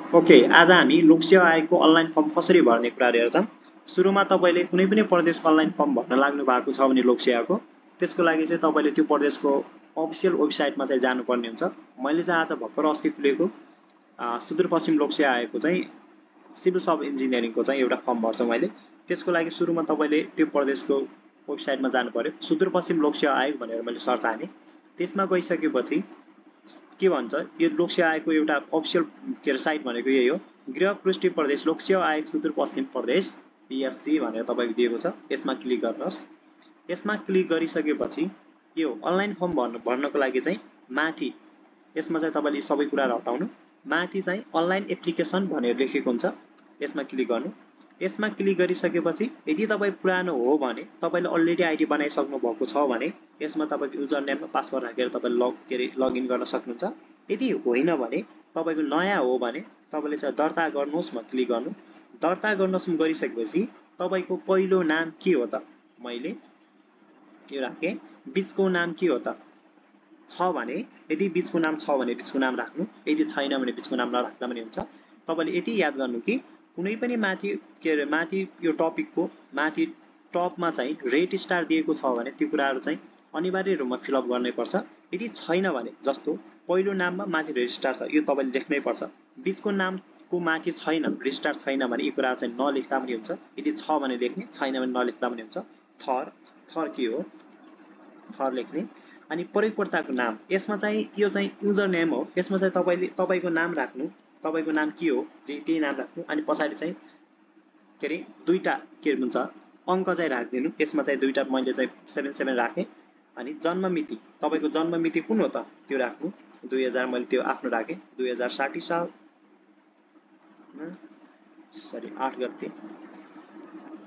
Okay, आज हामी लोक सेवा आयोगको अनलाइन फर्म कसरी भर्ने कुराहरू हेर्छौँ। सुरुमा तपाईँले कुनै पनि प्रदेशको अनलाइन फर्म भर्न लाग्नु भएको छ भने लोक सेवाको, त्यसको लागि चाहिँ तपाईँले त्यो प्रदेशको अफिसियल वेबसाइटमा चाहिँ जानुपर्ने हुन्छ। मैले चाहिँ आज भर्खर अस्ति खुलेको सुदूरपश्चिम लोक सेवा आयोगको चाहिँ सिभिल सब इन्जिनियरिङको चाहिँ एउटा फर्म भर्छु मैले। त्यसको लागि सुरुमा तपाईँले त्यो प्रदेशको वेबसाइटमा जानु पर्यो। सुदूरपश्चिम लोक सेवा आयोग भनेर मैले सर्च हाने। त्यसमा गइसकेपछि के भन्छ, यो लोक सेवा आयोगको एउटा अफिसियल के अरे साइट भनेको यही हो, गृह पुष्टि प्रदेश लोक सेवा आयोग सुदूरपश्चिम प्रदेश PSC भनेर तपाईँको दिएको छ। यसमा क्लिक गर्नुहोस्। यसमा क्लिक गरिसकेपछि यो अनलाइन फर्म भर्नको लागि चाहिँ माथि यसमा चाहिँ तपाईँले सबै कुराहरू हटाउनु, माथि चाहिँ अनलाइन एप्लिकेसन भनेर लेखेको हुन्छ, यसमा क्लिक गर्नु। यसमा क्लिक गरिसकेपछि यदि तपाईँ पुरानो हो भने, तपाईँले अलरेडी आइडी बनाइसक्नु भएको छ भने यसमा तपाईँको युजर नेम र पासवर्ड राखेर तपाईँले लगइन गर्न सक्नुहुन्छ। यदि होइन भने तपाईँको नयाँ हो भने तपाईँले चाहिँ दर्ता गर्नुहोस्मा क्लिक गर्नु। दर्ता गर्नुहोस् गरिसकेपछि तपाईँको पहिलो नाम के हो त, मैले यो राखेँ। बिचको नाम के हो त छ भने, यदि बिचको नाम छ भने बिचको नाम राख्नु, यदि छैन भने बिचको नाम नराख्दा पनि हुन्छ। तपाईँले यति याद गर्नु कि कुनै पनि माथि के अरे माथि यो टपिकको माथि टपमा चाहिँ रेड स्टार दिएको छ भने त्यो कुराहरू चाहिँ अनिवार्य रूपमा फिलअप गर्नै पर्छ। यदि छैन भने, जस्तो पहिलो नाममा माथि रेड स्टार छ, यो तपाईँले लेख्नै पर्छ। बिचको नामको माथि छैन, रेड स्टार छैन भने यी कुराहरू चाहिँ नलेख्दा पनि हुन्छ। यदि छ भने लेख्ने, छैन भने नलेख्दा पनि हुन्छ। थर के हो, थर लेख्ने। अनि प्रयोगकर्ताको नाम, यसमा चाहिँ यो चाहिँ युजर नेम हो, यसमा चाहिँ तपाईँको नाम राख्नु, तपाईँको नाम के हो त्यही नाम राख्नु। अनि पछाडि चाहिँ के अरे दुईटा के भन्छ अङ्क चाहिँ राखिदिनु। यसमा चाहिँ दुईटा मैले चाहिँ 77 राखेँ। अनि जन्म मिति, तपाईँको जन्म मिति कुन हो त त्यो राख्नु। 2000 मैले त्यो आफ्नो राखेँ, 2060 साल 8 गते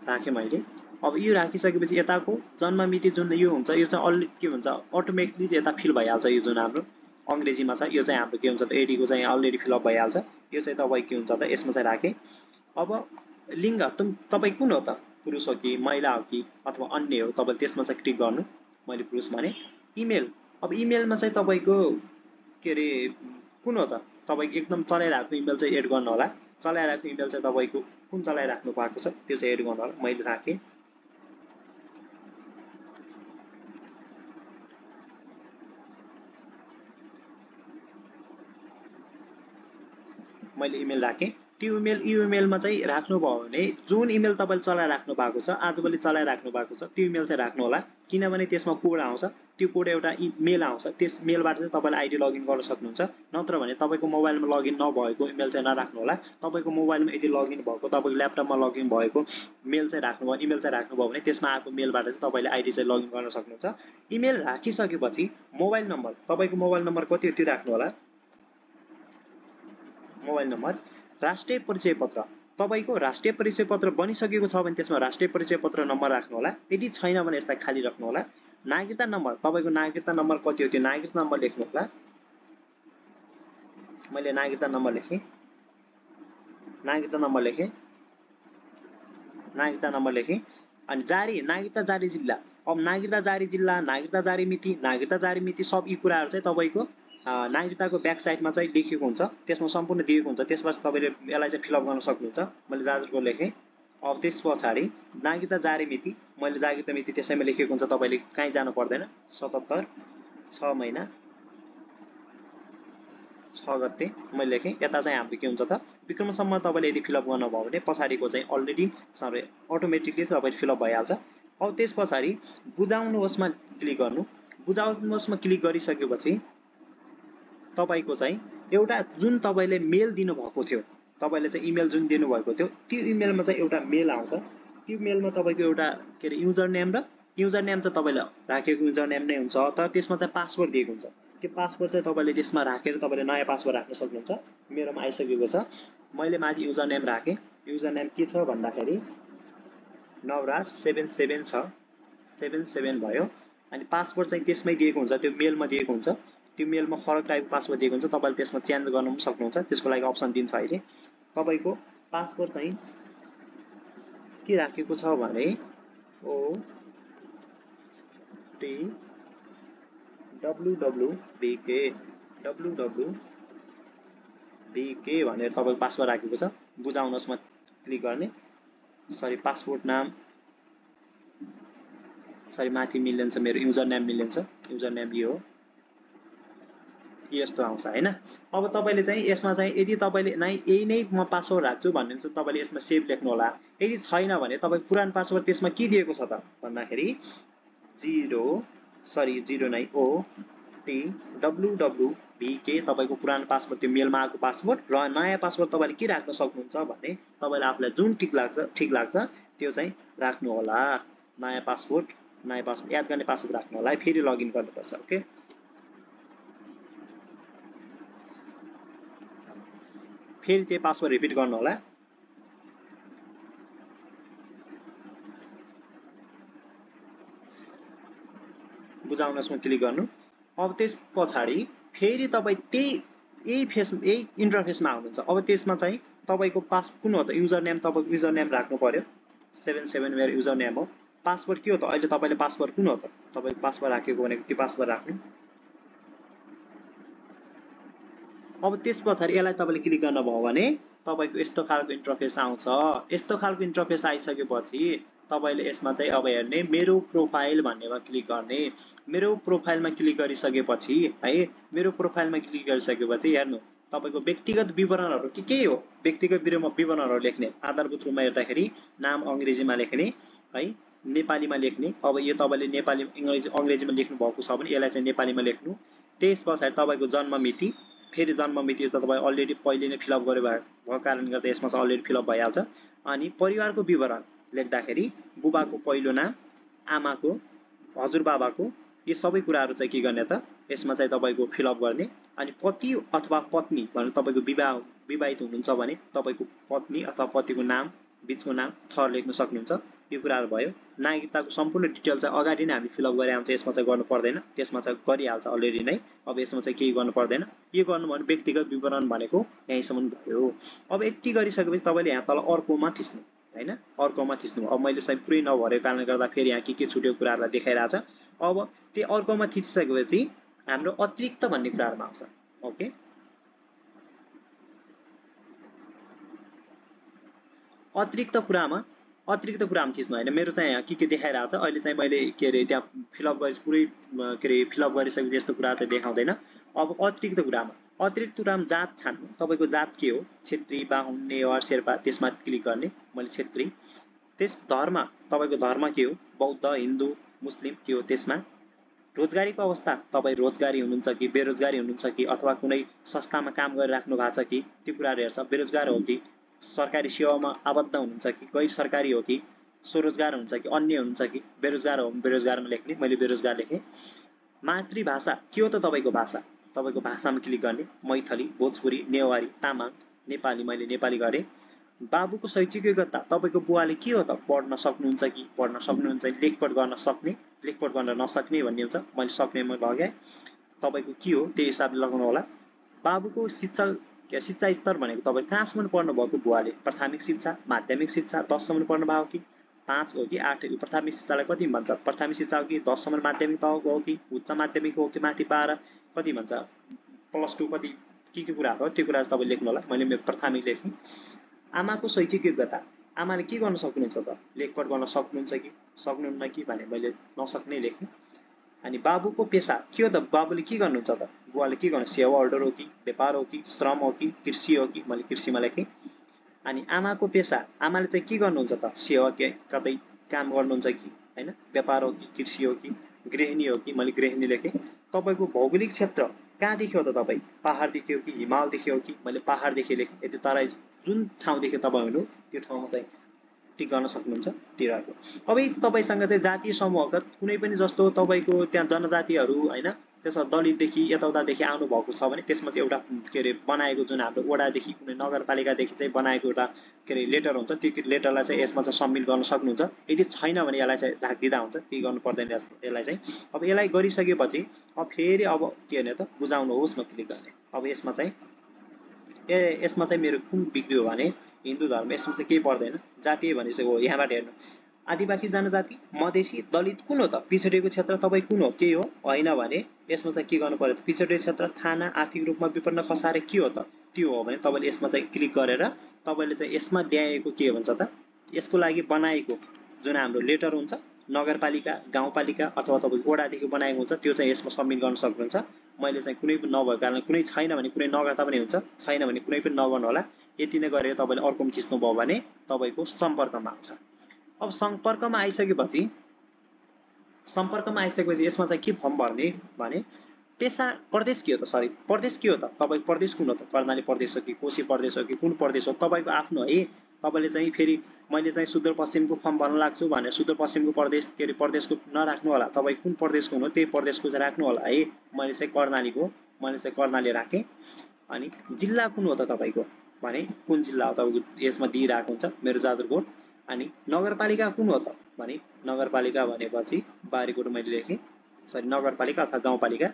राखेँ मैले। अब यो राखिसकेपछि यताको जन्म मिति जुन यो हुन्छ, यो चाहिँ अलरेडी के भन्छ अटोमेटिकली यता फिल भइहाल्छ। यो जुन हाम्रो अङ्ग्रेजीमा छ यो चाहिँ हाम्रो के हुन्छ त एडीको चाहिँ अलरेडी फिलअप भइहाल्छ। यो चाहिँ तपाईँ के हुन्छ त यसमा चाहिँ राखेँ। अब लिङ्ग तपाईँ कुन हो त, पुरुष हो कि महिला हो कि अथवा अन्य हो, तपाईँ त्यसमा चाहिँ क्लिक गर्नु। मैले पुरुष भने। इमेल, अब इमेलमा चाहिँ तपाईँको के अरे कुन हो त, तपाईँको एकदम चलाइरहेको इमेल चाहिँ एड गर्नु होला। चलाइरहेको इमेल चाहिँ तपाईँको कुन चलाइराख्नु भएको छ त्यो चाहिँ एड गर्नु होला। मैले राखेँ। मैले इमेल राखेँ। त्यो इमेलमा चाहिँ राख्नुभयो भने जुन इमेल तपाईँले चलाइराख्नु भएको छ, आजभोलि चलाइराख्नु भएको छ, त्यो इमेल चाहिँ राख्नु होला। किनभने त्यसमा कोड आउँछ, त्यो कोड एउटा मेल आउँछ, त्यस मेलबाट चाहिँ तपाईँले आइडी लगइन गर्न सक्नुहुन्छ। नत्र भने तपाईँको मोबाइलमा लगइन नभएको इमेल चाहिँ नराख्नु होला। तपाईँको मोबाइलमा यदि लगइन भएको, तपाईँको ल्यापटपमा लगइन भएको मेल चाहिँ राख्नुभयो, इमेल चाहिँ राख्नुभयो भने त्यसमा आएको मेलबाट चाहिँ तपाईँले आइडी चाहिँ लगइन गर्न सक्नुहुन्छ। इमेल राखिसकेपछि मोबाइल नम्बर, तपाईँको मोबाइल नम्बर कति हो त्यो राख्नु होला। मोबाइल नम्बर, राष्ट्रिय परिचय पत्र, तपाईँको राष्ट्रिय परिचय पत्र बनिसकेको छ भने त्यसमा राष्ट्रिय परिचय पत्र नम्बर राख्नु होला। यदि छैन भने यसलाई खाली राख्नु होला। नागरिकता नम्बर, तपाईँको नागरिकता नम्बर कति हो त्यो नागरिकता नम्बर लेख्नु होला। मैले नागरिकता नम्बर लेखेँ, नागरिकता नम्बर लेखेँ। अनि जारी नागरिकता जारी जिल्ला, अब नागरिकता जारी जिल्ला, नागरिकता जारी मिति सब यी कुराहरू चाहिँ तपाईँको नागरिकताको ब्याक साइडमा चाहिँ लेखेको हुन्छ, त्यसमा सम्पूर्ण दिएको हुन्छ। त्यसपछि तपाईँले यसलाई चाहिँ फिलअप गर्न सक्नुहुन्छ। मैले जाजरको लेखेँ। अब त्यस पछाडि नागरिकता जारी मिति, मैले नागरिकता मिति त्यसैमा लेखेको हुन्छ, तपाईँले कहीँ जानु पर्दैन। 77 6 महिना 6 गते मैले लेखेँ। यता चाहिँ हाम्रो के हुन्छ त विक्रमसम्म तपाईँले यदि फिलअप गर्नुभयो भने पछाडिको चाहिँ अलरेडी अटोमेटिकली चाहिँ तपाईँले फिलअप भइहाल्छ। अब त्यस पछाडि बुझाउनुहोस्मा क्लिक गर्नु। बुझाउनुहोस्मा क्लिक गरिसकेपछि तपाईँको चाहिँ एउटा जुन तपाईँले मेल दिनुभएको थियो, तपाईँले चाहिँ इमेल जुन दिनुभएको थियो त्यो इमेलमा चाहिँ एउटा मेल आउँछ। त्यो मेलमा तपाईँको एउटा के अरे युजर नेम चाहिँ तपाईँले राखेको युजर नेम नै हुन्छ, तर त्यसमा चाहिँ पासवर्ड दिएको हुन्छ। त्यो पासवर्ड चाहिँ तपाईँले त्यसमा राखेर तपाईँले नयाँ पासवर्ड राख्न सक्नुहुन्छ। मेरोमा आइसकेको छ, मैले माथि युजर नेम राखेँ। युजर नेम के छ भन्दाखेरि नवराज 77 छ, 77 भयो। अनि पासवर्ड चाहिँ त्यसमै दिएको हुन्छ, त्यो मेलमा दिएको हुन्छ। त्यो मेलमा फरक टाइपको पासवर्ड दिएको हुन्छ, तपाईँले त्यसमा चेन्ज गर्न पनि सक्नुहुन्छ। त्यसको लागि अप्सन दिन्छ अहिले। तपाईँको पासवर्ड चाहिँ के राखेको छ भने www VK भनेर तपाईको पासवर्ड राखेको छ बुझाउनुस् मा क्लिक गर्ने सरी पासपोर्ट नाम सरी माथि मिल्दैन छ मेरो युजर नेम मिल्दैन छ युजर नेम यो हो यस्तो आउँछ हैन अब तपाईले चाहिँ यसमा चाहिँ यदि तपाईले नै यही नै म पासवर्ड राख्छु भन्नुहुन्छ तपाईले यसमा सेभ लेख्नु होला यदि छैन भने तपाईको पुरानो पासवर्ड त्यसमा के दिएको छ त भन्दाखेरि 0 नै O T W W VK तपाईको पुरानो पासवर्ड त्यो मेलमा आएको पासवर्ड र नयाँ पासवर्ड तपाईले के राख्न सक्नुहुन्छ भने तपाईले आफुलाई जुन ठिक लाग्छ त्यो चाहिँ राख्नु होला नयाँ पासवर्ड याद गर्ने पासवर्ड राख्नु होला फेरि लगइन गर्नुपर्छ ओके फेरि त्यो पासवर्ड रिपिट गर्नु होला बुझाउनुस् मा क्लिक गर्नु अब त्यस पछाडी फेरि तपाई यही इन्टरफेसमा आउनुहुन्छ अब त्यसमा चाहिँ तपाईको कुन हो त युजर नेम तपाईको युजर नेम राख्नु पर्यो 77 मेरो युजर नेम हो पासवर्ड के हो त अहिले तपाईले पासवर्ड कुन हो त तपाईको पासवर्ड राखेको भनेको त्यो पासवर्ड राख्नु अब त्यस पछाडी यसलाई तपाईले क्लिक गर्नुभयो भने तपाईको यस्तो खालको इन्टरफेस आउँछ यस्तो खालको इन्टरफेस आइसकेपछि तपाईले यसमा चाहिँ अब हेर्ने मेरो प्रोफाइल भन्नेमा क्लिक गर्ने मेरो प्रोफाइलमा क्लिक गरिसकेपछि है मेरो प्रोफाइलमा क्लिक गरिसकेपछि हेर्नु तपाईको व्यक्तिगत विवरणहरु के हो व्यक्तिगत विवरणहरु लेख्ने आधारभूत रूपमा हेर्दाखेरि नाम अंग्रेजीमा लेख्ने है नेपालीमा लेख्ने अब यो तपाईले नेपाली अंग्रेजीमा लेख्नु भएको छ भने यसलाई चाहिँ नेपालीमा लेख्नु त्यसपछि तपाईको जन्म मिति फेरि जन्म मिति त तपाई अलरेडी पहिले नै फिल अप गरे भएको कारणले गर्दा यसमा चाहिँ अलरेडी फिल अप भइहाल्छ अनि परिवारको विवरण लेख्दाखेरि बुबाको पहिलो नाम आमाको हजुरबाबाको यो सबै कुराहरु चाहिँ के गर्ने त यसमा चाहिँ तपाईको फिल अप गर्ने अनि पति अथवा पत्नी भने तपाईको विवाहित हुनुहुन्छ भने तपाईको पत्नी अथवा पतिको नाम बीचको नाम थर लेख्न सक्नुहुन्छ यो कुराहरु भयो नागरिकताको सम्पूर्ण डिटेल चाहिँ अगाडि नै हामी फिल अप गरे आउँछ यसमा चाहिँ गर्नु पर्दैन त्यसमा चाहिँ गरिहाल्छ अलरेडी नै अब यसमा चाहिँ केही गर्नु पर्दैन यो गर्नु भने व्यक्तिगत विवरण भनेको यहीसम्म भयो अब यति गरिसकेपछि तपाईले यहाँ तल अर्कोमा थिच्नु हैन अर्कोमा थिच्नु अब मैले चाहिँ पुरै नभरेको कारणले गर्दा फेरि यहाँ के छुट्यो कुराहरुलाई देखाइराछ अब त्यो अर्कोमा थिचिसकेपछि हाम्रो अतिरिक्त भन्ने कुराहरुमा आउँछ ओके अतिरिक्त कुरामा थिच्नु हैन मेरो चाहिँ यहाँ के देखाइराछ अहिले चाहिँ मैले के रे त्यहाँ फिल अप गरि पुरै के रे फिल अप गरिसकेपछि यस्तो कुरा चाहिँ देखाउँदैन अब अतिरिक्त कुरामा जात छान्नु तपाईको जात के हो क्षेत्री बाहुन नेवार शेर्पा त्यसमा क्लिक गर्ने मैले क्षेत्री त्यस धर्म तपाईको धर्म के हो बौद्ध हिन्दू मुस्लिम के हो त्यसमा रोजगारीको अवस्था तपाई रोजगारी हुनुहुन्छ कि बेरोजगारी हुनुहुन्छ कि अथवा कुनै संस्थामा काम गरिराख्नु भएको छ कि त्यो कुराहरु हेर्छ बेरोजगार हो कि सरकारी सेवामा आबद्ध हुनुहुन्छ कि गैर सरकारी हो कि स्वरोजगार हुन्छ कि अन्य हुन्छ कि बेरोजगार हो बेरोजगारमा लेख्ने मैले बेरोजगार लेखे मातृभाषा के हो त तपाईको भाषा तपाईको भाषामा क्लिक गर्ने मैथिली भोजपुरी नेवारी तामाङ नेपाली मैले नेपाली गरे बाबुको शैक्षिक योग्यता तपाईको बुवाले के हो त पढ्न सक्नुहुन्छ कि पढ्न सक्नुहुन्छ लेखपढ गर्न सक्ने लेखपढ गर्न नसक्ने भन्ने हुन्छ मैले सक्नेमा लगाए तपाईको के हो त्यही हिसाबले लगाउनु होला बाबुको शिक्षा स्तर भनेको तपाई कहाँसम्म पढ्नु भएको बुवाले प्राथमिक शिक्षा माध्यमिक शिक्षा 10 सम्म पढ्नु भएको कि 5 हो कि 8 हो प्राथमिक शिक्षालाई कति भन्छ प्राथमिक शिक्षा हो कि 10 सम्म माध्यमिक तहको हो कि उच्च माध्यमिक हो कि माथि पाएर कति भन्छ प्लस 2 कति के कुरा हो त्यो कुरा तपाईले लेख्नु होला मैले मेरो प्राथमिक लेखे आमाको शैक्षिक योग्यता आमाले के गर्न सक्नुहुन्छ त लेखपढ गर्न सक्नुहुन्छ कि सक्नुहुन्न कि भने मैले नसक्ने लेखे अनि बाबुको पेशा के हो त बाबुले के गर्नुहुन्छ त बुवाले के गर्नु सेवा होल्डर हो कि व्यापार हो कि श्रम हो कि कृषि हो कि मैले कृषिमा लेखे अनि आमाको पेशा आमाले चाहिँ के गर्नुहुन्छ त सेवा के कतै काम गर्नुहुन्छ कि हैन व्यापार हो कि कृषि हो कि गृहिणी हो कि मैले गृहिणी लेखे तपाईको भौगोलिक क्षेत्र कहाँ देखियो त तपाई पहाड देखियो कि हिमाल देखियो कि मैले पहाड देखि लेखे यदि तराई जुन ठाउँ देखियो तपाई हुनु त्यो ठाउँमा चाहिँ टिक गर्न सक्नुहुन्छ तिरको अब यदि तपाईसँग चाहिँ जातीय समूहका कुनै पनि जस्तो तपाईको त्यहाँ जनजातिहरु हैन त्यसमा दलित देखि यताउता देखि आउनु भएको छ भने त्यसमा चाहिँ एउटा के रे बनाएको जुन हाम्रो वडा देखि कुनै नगरपालिका देखि चाहिँ बनाएको एउटा के रे लेटर हुन्छ त्यो लेटरलाई चाहिँ यसमा चाहिँ सबमिट गर्न सक्नुहुन्छ यदि छैन भने यसलाई चाहिँ राखिदिदा हुन्छ के गर्नु पर्दैन यसलाई चाहिँ अब यसलाई गरिसकेपछि अब फेरि अब के गर्ने त बुझाउनुहोस् न क्लिक गर्ने अब यसमा चाहिँ यसमा चाहिँ मेरो कुन बिग्रियो भने हिन्दू धर्म यसमा चाहिँ केही पर्दैन जातीय भनेपछि हो यहाँबाट हेर्नु आदिवासी जनजाति मधेसी दलित कुन हो त पिछडिएको क्षेत्र तपाई कुन हो के हो हैन भने यसमा चाहिँ के गर्नु पर्यो त पिछडिएको क्षेत्र थाना आर्थिक रूपमा विपन्न खसारे के हो त त्यो हो भने तपाईँले यसमा चाहिँ क्लिक गरेर तपाईँले चाहिँ यसमा ल्याएको के भन्छ त यसको लागि बनाएको जुन हाम्रो लेटर हुन्छ नगरपालिका गाउँपालिका अथवा तपाईँको वडादेखि बनाएको हुन्छ त्यो चाहिँ यसमा सबमिट गर्न सक्नुहुन्छ। मैले चाहिँ कुनै पनि नभएको कारण कुनै छैन भने कुनै नगर्दा पनि हुन्छ, छैन भने कुनै पनि नगर्नु होला। यति नै गरेर तपाईँले अर्को थिच्नुभयो भने तपाईँको सम्पर्कमा आउँछ। अब सम्पर्कमा आइसकेपछि यसमा चाहिँ के फर्म भर्ने भने पेसा प्रदेश के हो त सरी प्रदेश के हो त तपाईको प्रदेश कुन हो त कर्णाली प्रदेश हो कि कोशी प्रदेश हो कि कुन प्रदेश हो तपाईको आफ्नो है। तपाईले चाहिँ फेरि मैले चाहिँ सुदूरपश्चिमको फर्म भर्न लाग्छु भने सुदूरपश्चिमको प्रदेश के अरे प्रदेशको नराख्नु होला, तपाईँ कुन प्रदेशको हुनु त्यही प्रदेशको चाहिँ राख्नु होला है। मैले चाहिँ कर्णालीको मैले चाहिँ कर्णाली राखेँ। अनि जिल्ला कुन हो त तपाईको भने कुन जिल्ला हो तपाईको यसमा दिइरहेको हुन्छ मेरो जाजरकोट। अनि नगरपालिका कुन हो त भने नगरपालिका भनेपछि बारीकोट मैले लेखेँ सरी नगरपालिका अथवा गाउँपालिका।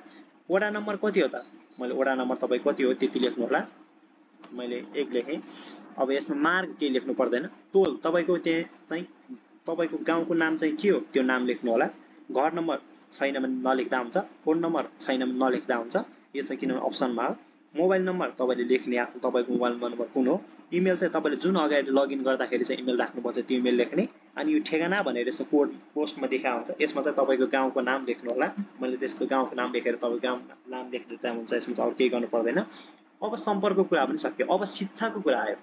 वडा नम्बर कति हो त मैले वडा नम्बर तपाईँ कति हो त्यति लेख्नु होला, मैले 1 लेखेँ। अब यसमा मार्ग केही लेख्नु पर्दैन, टोल तपाईको त्यहाँ चाहिँ तपाईको गाउँको नाम चाहिँ के हो त्यो नाम लेख्नु होला। घर नम्बर छैन भने नलेख्दा हुन्छ, फोन नम्बर छैन भने नलेख्दा हुन्छ, यो चाहिँ किनभने अप्सनमा हो। मोबाइल नम्बर तपाईँले लेख्ने आफ्नो तपाईँको मोबाइल नम्बर कुन हो। इमेल चाहिँ तपाईँले जुन अगाडि लगइन गर्दाखेरि चाहिँ इमेल राख्नुपर्छ त्यो इमेल लेख्ने। अनि यो ठेगाना भनेर यसो कोड पोस्टमा देखा हुन्छ, यसमा चाहिँ तपाईँको गाउँको नाम लेख्नु होला। मैले चाहिँ यसको गाउँको नाम लेखेर तपाईँ गाउँ नाम लेख्दा हुन्छ, यसमा चाहिँ अरू केही गर्नु पर्दैन। अब सम्पर्कको कुरा पनि सक्यो, अब शिक्षाको कुरा आयो।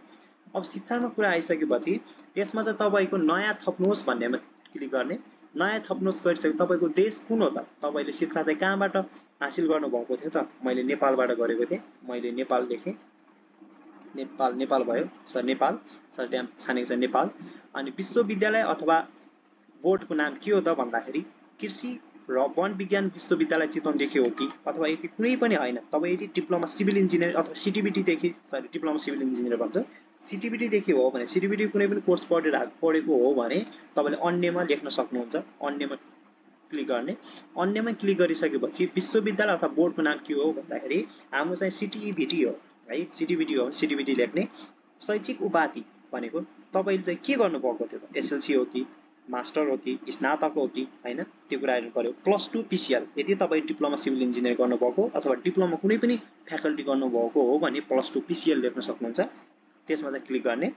अब शिक्षाको कुरा आइसकेपछि यसमा चाहिँ तपाईँको नयाँ थप्नुहोस् भन्नेमा क्लिक गर्ने। नयाँ थप्नुहोस् गरिसके तपाईँको देश कुन हो त तपाईँले शिक्षा चाहिँ कहाँबाट हासिल गर्नुभएको थियो त मैले नेपालबाट गरेको थिएँ, मैले नेपाल लेखेँ। नेपाल भयो सर नेपाल सर त्यहाँ छानेको छ नेपाल। अनि विश्वविद्यालय अथवा बोर्डको नाम के हो त भन्दाखेरि कृषि र वन विज्ञान विश्वविद्यालय चितवनदेखि हो कि अथवा यति कुनै पनि होइन, तपाईँ यदि डिप्लोमा सिभिल इन्जिनियर अथवा सिटिबिटीदेखि सरी डिप्लोमा सिभिल इन्जिनियर भन्छ सिटिबिटीदेखि हो भने सिटिबिटी कुनै पनि कोर्स पढेको हो भने तपाईँले अन्यमा लेख्न सक्नुहुन्छ। अन्यमा क्लिक गर्ने। अन्यमा क्लिक गरिसकेपछि विश्वविद्यालय अथवा बोर्डको नाम के हो भन्दाखेरि हाम्रो चाहिँ सिटिबिटी हो है। सिटिबिटी हो भने सिटिबिटी लेख्ने। शैक्षिक उपाधि भनेको तपाईँले चाहिँ के गर्नुभएको थियो त एसएलसी हो कि मास्टर हो कि स्नातक हो कि होइन त्यो कुरा हेर्नु पर्यो। +2 पिसिएल यदि तपाईँ डिप्लोमा सिभिल इन्जिनियर गर्नुभएको अथवा डिप्लोमा कुनै पनि फ्याकल्टी गर्नुभएको हो भने +2 पिसिएल लेख्न सक्नुहुन्छ। त्यसमा चाहिँ क्लिक गर्ने।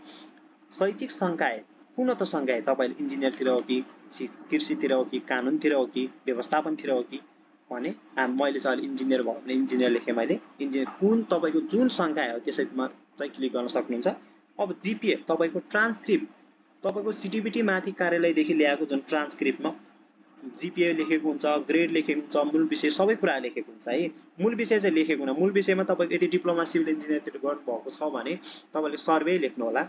शैक्षिक संकाय कुन हो त संकाय तपाईँले इन्जिनियरतिर हो कि कृषितिर हो कि कानुनतिर हो कि व्यवस्थापनतिर हो कि भने मैले चाहिँ अहिले इन्जिनियर भयो भने इन्जिनियर लेखेँ मैले। इन्जिनियर कुन तपाईँको जुन संकाय हो त्यसैमा चाहिँ क्लिक गर्न सक्नुहुन्छ। अब जिपिए तपाईँको ट्रान्सक्रिप्ट तपाईँको सिटिबिटी माथि कार्यालयदेखि ल्याएको जुन ट्रान्सक्रिप्टमा जिपिए लेखेको हुन्छ, ग्रेड लेखेको हुन्छ, मूल विषय सबै कुरा लेखेको हुन्छ है। मूल विषय चाहिँ लेखेको हुन मूल विषयमा तपाईँको यदि डिप्लोमा सिभिल इन्जिनियरतिर गर्नुभएको छ भने तपाईँले सर्वे लेख्नु होला,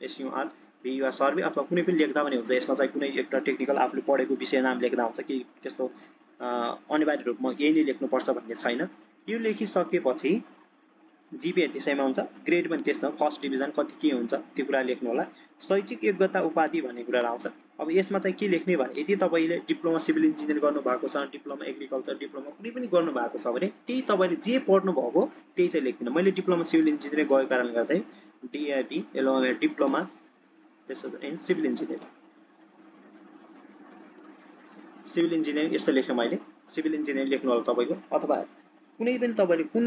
SUR VUR सर्वे अथवा कुनै पनि लेख्दा पनि हुन्छ। यसमा चाहिँ कुनै एउटा टेक्निकल आफूले पढेको विषय नाम लेख्दा हुन्छ कि त्यस्तो अनिवार्य रूपमा यही नै लेख्नुपर्छ भन्ने छैन। यो लेखिसकेपछि जिपिए त्यसैमा हुन्छ, ग्रेड पनि त्यस्तो फर्स्ट डिभिजन कति के हुन्छ त्यो कुरा लेख्नु होला। शैक्षिक योग्यता उपाधि भन्ने कुरा आउँछ। अब यसमा चाहिँ के लेख्ने भने यदि तपाईँले डिप्लोमा सिभिल इन्जिनियर गर्नुभएको छ, डिप्लोमा एग्रिकल्चर डिप्लोमा कुनै पनि गर्नुभएको छ भने त्यही तपाईँले जे पढ्नुभएको त्यही चाहिँ लेख्दिनँ। मैले डिप्लोमा सिभिल इन्जिनियर गएको कारणले गर्दा डिआइपी एलओएम डिप्लोमा त्यसपछि सिभिल इन्जिनियरिङ यस्तो लेखेँ मैले। सिभिल इन्जिनियरिङ लेख्नु होला तपाईँको अथवा कुनै पनि तपाईँले कुन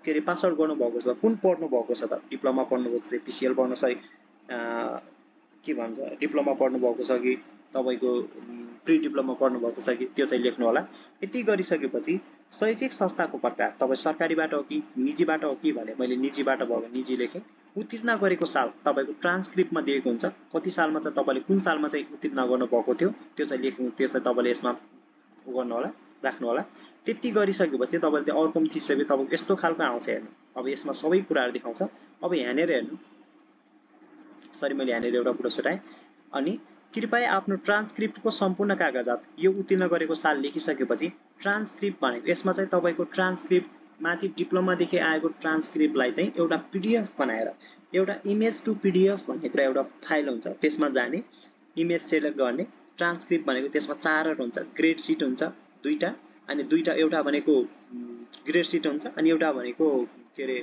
के अरे पास आउट गर्नुभएको छ कुन पढ्नु भएको छ त डिप्लोमा पढ्नुभएको छ पिसिएल पढ्नु सरी के भन्छ डिप्लोमा पढ्नुभएको छ कि तपाईँको प्री डिप्लोमा पढ्नुभएको छ कि त्यो चाहिँ लेख्नु होला। यति गरिसकेपछि शैक्षिक संस्थाको प्रकार तपाईँ सरकारीबाट हो कि निजीबाट हो कि भने मैले निजीबाट भयो भने निजी लेखेँ। उत्तीर्ण गरेको साल तपाईँको ट्रान्सक्रिप्टमा दिएको हुन्छ, कति सालमा चाहिँ तपाईँले कुन सालमा चाहिँ उत्तीर्ण गर्नुभएको थियो त्यो चाहिँ लेख्नु, त्यो चाहिँ तपाईँले यसमा गर्नु होला राख्नु होला। त्यति गरिसकेपछि तपाईँले त्यो अर्को थिचेपछि तपाईँको यस्तो खालको आउँछ हेर्नु। अब यसमा सबै कुराहरू देखाउँछ। अब यहाँनिर हेर्नु सरी मैले यहाँनिर एउटा कुरा छुटाएँ। अनि कृपया आफ्नो ट्रान्सक्रिप्टको सम्पूर्ण कागजात यो उत्तीर्ण गरेको साल लेखिसकेपछि ट्रान्सक्रिप्ट भनेको यसमा चाहिँ तपाईँको ट्रान्सक्रिप्ट माथि डिप्लोमादेखि आएको ट्रान्सक्रिप्टलाई चाहिँ एउटा पिडिएफ बनाएर एउटा इमेज टु पिडिएफ भन्ने कुरा एउटा फाइल हुन्छ त्यसमा जाने, इमेज सेलेक्ट गर्ने। ट्रान्सक्रिप्ट भनेको त्यसमा 4 हुन्छ, ग्रेड सिट हुन्छ 2टा अनि 2टा एउटा भनेको ग्रेड सिट हुन्छ अनि एउटा भनेको के अरे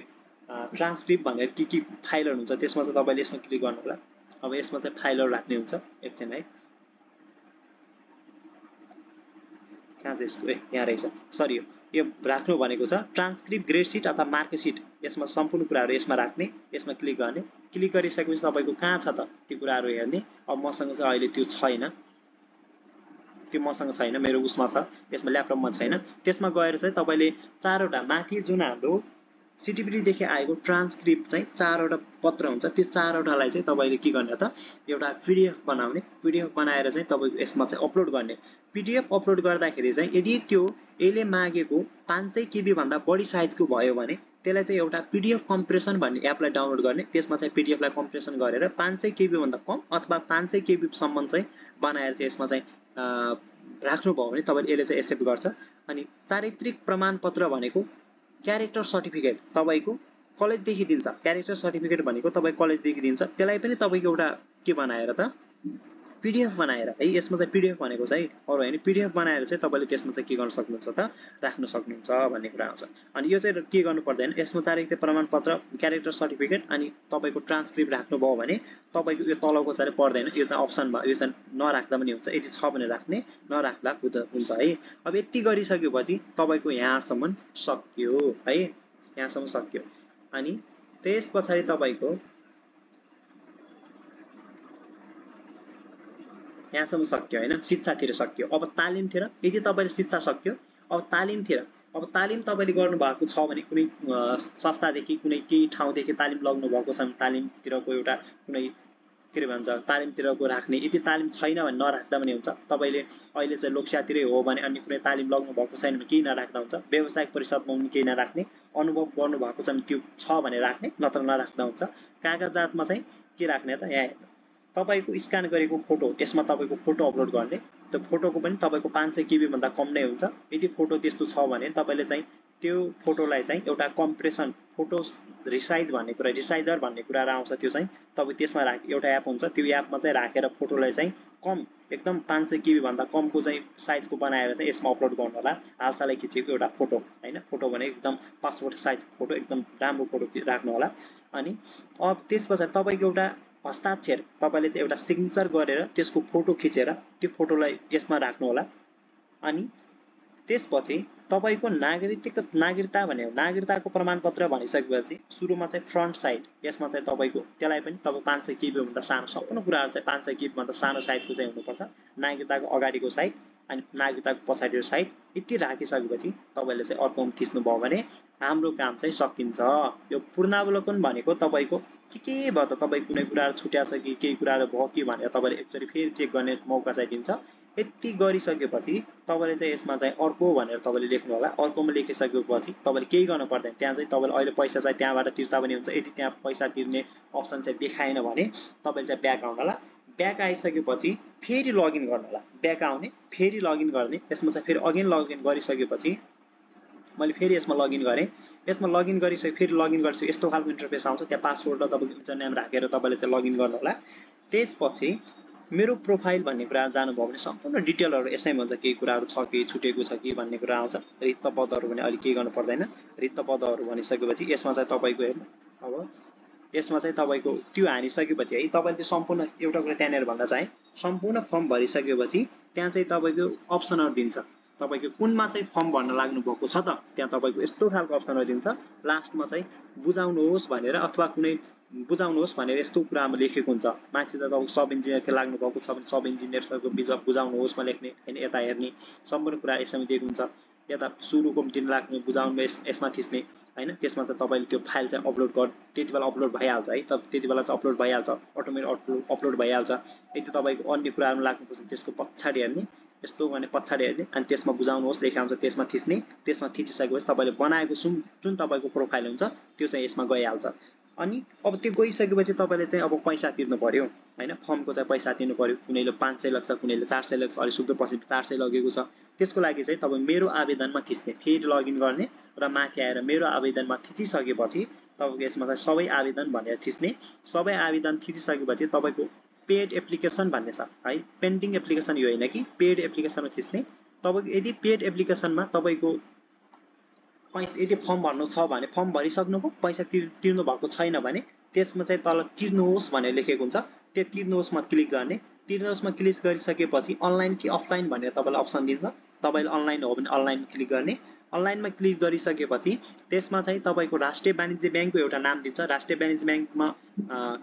ट्रान्सक्रिप्ट भनेर के फाइलहरू हुन्छ त्यसमा चाहिँ तपाईँले यसमा क्लिक गर्नु होला। अब यसमा चाहिँ फाइलहरू राख्ने हुन्छ एकछिन है, कहाँ चाहिँ यसको यहाँ रहेछ सरी यो राख्नु भनेको छ ट्रान्सक्रिप्ट ग्रेड सिट अथवा मार्कसिट यसमा सम्पूर्ण कुराहरु यसमा राख्ने यसमा क्लिक गर्ने क्लिक गरिसकेपछि तपाईको कहाँ छ त त्यो कुराहरु हेर्ने अब मसँग चाहिँ अहिले त्यो छैन त्यो मसँग छैन मेरो उसमा छ यसमा ल्यापटपमा छैन त्यसमा गएर चाहिँ तपाईले चारवटा माथि जुन हाम्रो सिटिपिटी देखि आएको ट्रान्सक्रिप्ट चाहिँ चारवटा पत्र हुन्छ त्यो चारवटालाई चाहिँ तपाईले के गर्ने त एउटा पीडीएफ बनाउने पीडीएफ बनाएर चाहिँ तपाईको यसमा चाहिँ अपलोड गर्ने पीडीएफ अपलोड गर्दाखेरि चाहिँ यदि त्यो यसले मागेको 500 केबी भन्दा बढी साइजको भयो भने त्यसलाई चाहिँ एउटा पीडीएफ कम्प्रेसन भन्ने एपलाई डाउनलोड गर्ने त्यसमा चाहिँ पीडीएफ लाई कम्प्रेसन गरेर 500 केबी भन्दा कम अथवा 500 केबी सम्म चाहिँ बनाएर चाहिँ यसमा चाहिँ राख्नु भयो भने तपाईले यसले चाहिँ एक्सेप्ट गर्छ अनि चारित्रिक प्रमाणपत्र भनेको क्यारेक्टर सर्टिफिकेट तपाईको कलेज देखि दिन्छ क्यारेक्टर सर्टिफिकेट भनेको तपाई कलेज देखि दिन्छ त्यसलाई पनि तपाईको एउटा के बनाएर त पीडीएफ बनाएर है यसमा चाहिँ पीडीएफ भनेको चाहिँ अरु हैन पीडीएफ बनाएर चाहिँ तपाईले त्यसमा चाहिँ के गर्न सक्नुहुन्छ त राख्न सक्नुहुन्छ भन्ने कुरा आउँछ अनि यो चाहिँ के गर्नु पर्दैन यसमा चारित्रिक प्रमाणपत्र क्यारेक्टर सर्टिफिकेट अनि तपाईको ट्रान्सक्रिप्ट राख्नु भयो भने तपाईको यो तलको चाहिँ पर्दैन यो चाहिँ अप्सनमा यो चाहिँ नराख्दा पनि हुन्छ यदि छ भने राख्ने नराख्दा हुन्छ है अब यति गरिसकेपछि तपाईको यहाँसम्म सक्यो है यहाँसम्म सक्यो अनि त्यसपछि तपाईको यहाँसम्म सक्यो हैन शिक्षातिर सक्यो अब तालिमतिर यदि तपाईले शिक्षा सक्यो अब तालिम तपाईले गर्नु भएको छ भने कुनै संस्थादेखि कुनै केही ठाउँदेखि तालिम लग्नु भएको छ भने तालिमतिरको एउटा कुनै के भन्छ तालिमतिरको राख्ने यदि तालिम छैन भने नराख्दा पनि हुन्छ तपाईले अहिले चाहिँ लोकसेवातिरै हो भने अनि कुनै तालिम लग्नु भएको छैन भने केही नराख्दा हुन्छ व्यावसायिक परिषदमा पनि केही नराख्ने अनुभव गर्नु भएको छ भने त्यो छ भने राख्ने नत्र नराख्दा हुन्छ कागजातमा चाहिँ के राख्ने त यहाँ तपाईको स्क्यान गरेको फोटो यसमा तपाईको फोटो अपलोड गर्ने त्यो फोटोको पनि तपाईको 500 केबी भन्दा कम नै हुन्छ यदि फोटो त्यस्तो छ भने तपाईले चाहिँ त्यो फोटोलाई चाहिँ एउटा कम्प्रेसन फोटो रिसाइज भन्ने कुरा रिसाइजर भन्ने कुरा आउँछ त्यो चाहिँ तपाई त्यसमा राख एउटा एप हुन्छ त्यो एपमा चाहिँ राखेर फोटोलाई चाहिँ कम एकदम 500 केबी भन्दा कमको चाहिँ साइजको बनाएर चाहिँ यसमा अपलोड गर्नु होला हालसालै खिचेको एउटा फोटो हैन फोटो भने एकदम पासपोर्ट साइज फोटो एकदम राम्रो फोटो राख्नु होला अनि अब त्यसपछि तपाईको एउटा हस्ताक्षर तपाईले चाहिँ एउटा सिग्नेचर गरेर त्यसको फोटो खिचेर त्यो फोटोलाई यसमा राख्नु होला अनि त्यसपछि तपाईको नागरिकता भन्ने नागरिकताको प्रमाणपत्र भनिसकेपछि सुरुमा चाहिँ फ्रन्ट साइड यसमा चाहिँ तपाईको त्यसलाई पनि तपाई 500 केबी भन्दा सानो सम्पूर्ण कुराहरु चाहिँ 500 केबी भन्दा सानो साइजको चाहिँ हुनुपर्छ नागरिकताको अगाडिको साइड अनि नागरिकताको पछाडिको साइड यति राखिसकेपछि तपाईले चाहिँ अर्कोमा थिच्नु भयो भने हाम्रो काम चाहिँ सकिन्छ यो पूर्णावलोकन भनेको तपाईको के भयो त तपाई कुनै कुराहरु छुट्या छ कि केही कुराहरु भयो कि भनेर तपाईले एकचोटी फेरि चेक गर्ने मौका चाहिँ दिन्छ यति गरिसकेपछि तपाईले चाहिँ यसमा चाहिँ अर्को भनेर तपाईले लेख्नु होला अर्कोमा लेखिसकेपछि तपाईले केही गर्न पर्दैन त्यहाँ चाहिँ तपाईले अहिले पैसा चाहिँ त्यहाँबाट तिर्दा पनि हुन्छ यदि त्यहाँ पैसा तिर्ने अप्सन चाहिँ देखाएन भने तपाईले चाहिँ ब्याक आउनु होला ब्याक आइसकेपछि फेरि लगइन गर्नु होला ब्याक आउने फेरि लगइन गर्ने यसमा चाहिँ फेरि अगेन लगइन गरिसकेपछि मैले फेरि यसमा लगइन गरे यसमा लगइन गरिसके फेरि लगइन गरिसके यस्तो खालको इन्टरफेस आउँछ त्यहाँ पासवर्ड र तपाईको युजर नेम राखेर तपाईले चाहिँ लगइन गर्नु होला त्यसपछि मेरो प्रोफाइल भन्ने कुरा जानु भयो भने सम्पूर्ण डिटेलहरु यसैमा हुन्छ केही कुराहरु छ कि छुटेको छ कि भन्ने कुरा आउँछ रिक्त पदहरु भने अलि केही गर्नु पर्दैन रिक्त पदहरु भनिसकेपछि यसमा चाहिँ तपाईको हेर्नु अब यसमा चाहिँ तपाईको त्यो हानिसकेपछि है तपाईले त्यो सम्पूर्ण एउटा कुरा त्यहाँनेर भन्दा चाहिँ सम्पूर्ण फर्म भरिसकेपछि त्यहाँ चाहिँ तपाईको अप्सनहरु दिन्छ तपाईको कुनमा चाहिँ फर्म भर्न लाग्नु भएको छ त त्यहाँ तपाईको यस्तो खालको अप्सनहरु दिन्छ लास्टमा चाहिँ बुझाउनुहोस् भनेर अथवा कुनै बुझाउनुहोस् भनेर यस्तो कुरामा लेखेको हुन्छ माथि त तपाईको सब इन्जिनियर थे लाग्नु भएको छ भने सब इन्जिनियरहरुको बिचमा बुझाउनुहोस् मा लेख्ने हैन यता हेर्ने सम्पूर्ण कुरा यसमा दिएको हुन्छ यता सुरुको 3 लाख बुझाउनु यसमा थिच्ने हैन त्यसमा चाहिँ तपाईले त्यो फाइल चाहिँ अपलोड गर त्यतिबेला अपलोड भइहाल्छ है त त्यतिबेला चाहिँ अपलोड भइहाल्छ अटोमेटिक अपलोड भइहाल्छ यदि तपाईको अन्य कुराहरु लाग्नुपर्छ त्यसको पछाडी हेर्ने यस्तो भने पछाडी हेर्ने अनि त्यसमा बुझाउनुहोस् लेखा हुन्छ त्यसमा थिच्ने त्यसमा थिचिसकेपछि तपाईले बनाएको जुन तपाईको प्रोफाइल हुन्छ त्यो चाहिँ यसमा गइहाल्छ अनि अब त्यो गइसकेपछि तपाईले चाहिँ अब पैसा तिर्नु पर्यो हैन फर्मको चाहिँ पैसा तिर्नु पर्यो कुनैले 500 लाग्छ कुनैले 400 लाग्छ अलि सुक्दो पर्सेन्ट 400 लगेको छ त्यसको लागि चाहिँ तपाई मेरो आवेदनमा थिच्ने फेरि लगइन गर्ने र माथि आएर मेरो आवेदनमा थिचिसकेपछि तपाईको यसमा चाहिँ सबै आवेदन भनेर थिच्ने सबै आवेदन थिचिसकेपछि तपाईको पेड एप्लिकेसन भन्ने छ है पेन्डिङ एप्लिकेसन यो हैन कि पेड एप्लिकेसनमा थिच्ने तपाईको यदि पेड एप्लिकेसनमा तपाईको पैसा यदि फर्म भर्नु छ भने फर्म भरिसक्नुभयो पैसा तिर्नु भएको छैन भने त्यसमा चाहिँ तल तिर्नुहोस् भनेर लेखेको हुन्छ त्यो तिर्नुहोस्मा क्लिक गर्ने तिर्नुहोस्मा क्लिक गरिसकेपछि अनलाइन कि अफलाइन भनेर तपाईलाई अप्सन दिन्छ तपाईले अनलाइन हो भने अनलाइन क्लिक गर्ने अनलाइनमा क्लिक गरिसकेपछि त्यसमा चाहिँ तपाईको राष्ट्रिय वाणिज्य ब्याङ्कको एउटा नाम दिन्छ। राष्ट्रिय वाणिज्य ब्याङ्कमा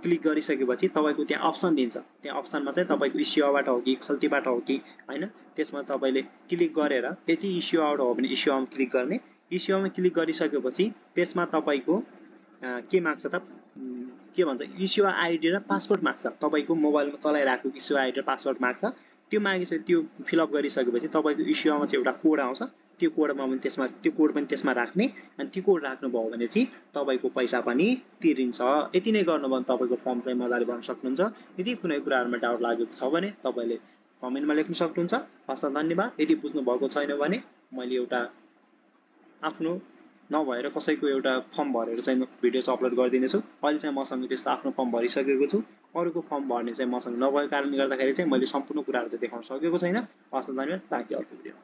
क्लिक गरिसकेपछि तपाईको त्यहाँ अप्सन दिन्छ। त्यहाँ अप्सनमा चाहिँ तपाईको इस्यु आउट हो कि खल्तीबाट हो कि हैन, त्यसमा तपाईले क्लिक गरेर यदि इस्यु आउट हो भने इस्यु आउट क्लिक गर्ने। इस्यु आउटमा क्लिक गरिसकेपछि त्यसमा तपाईको के माग्छ त के भन्छ इस्यु आइडी र पासवर्ड माग्छ। तपाईको मोबाइलमा चलाइरहेको इस्यु आइडी र पासवर्ड माग्छ। त्यो मागिसके त्यो फिलअप गरिसकेपछि तपाईको इस्युमा चाहिँ एउटा कोड आउँछ। त्यो कोडमा पनि त्यसमा राख्ने अनि त्यो कोड राख्नु भयो भने चाहिँ तपाईको पैसा पनि तिरिन्छ। यति नै गर्नुभयो भने तपाईको फर्म चाहिँ मजाले भर्न सक्नुहुन्छ। यदि कुनै कुराहरुमा डाउट लागेको छ भने तपाईले कमेन्टमा लेख्न सक्नुहुन्छ। हस्त धन्यवाद। यदि बुझ्नु भएको छैन भने मैले एउटा आफ्नो नभएर कसैको एउटा फर्म भरेर चाहिँ भिडियो चाहिँ अपलोड गरिदिनेछु। अहिले चाहिँ मसँग त्यस्तो आफ्नो फर्म भरिसकेको छु। अरूको फर्म भर्ने चाहिँ मसँग नभएको कारणले गर्दाखेरि चाहिँ मैले सम्पूर्ण कुराहरु चाहिँ देखाउन सकेको छैन। हस्त धन्यवाद। बाँकी अर्को भिडियो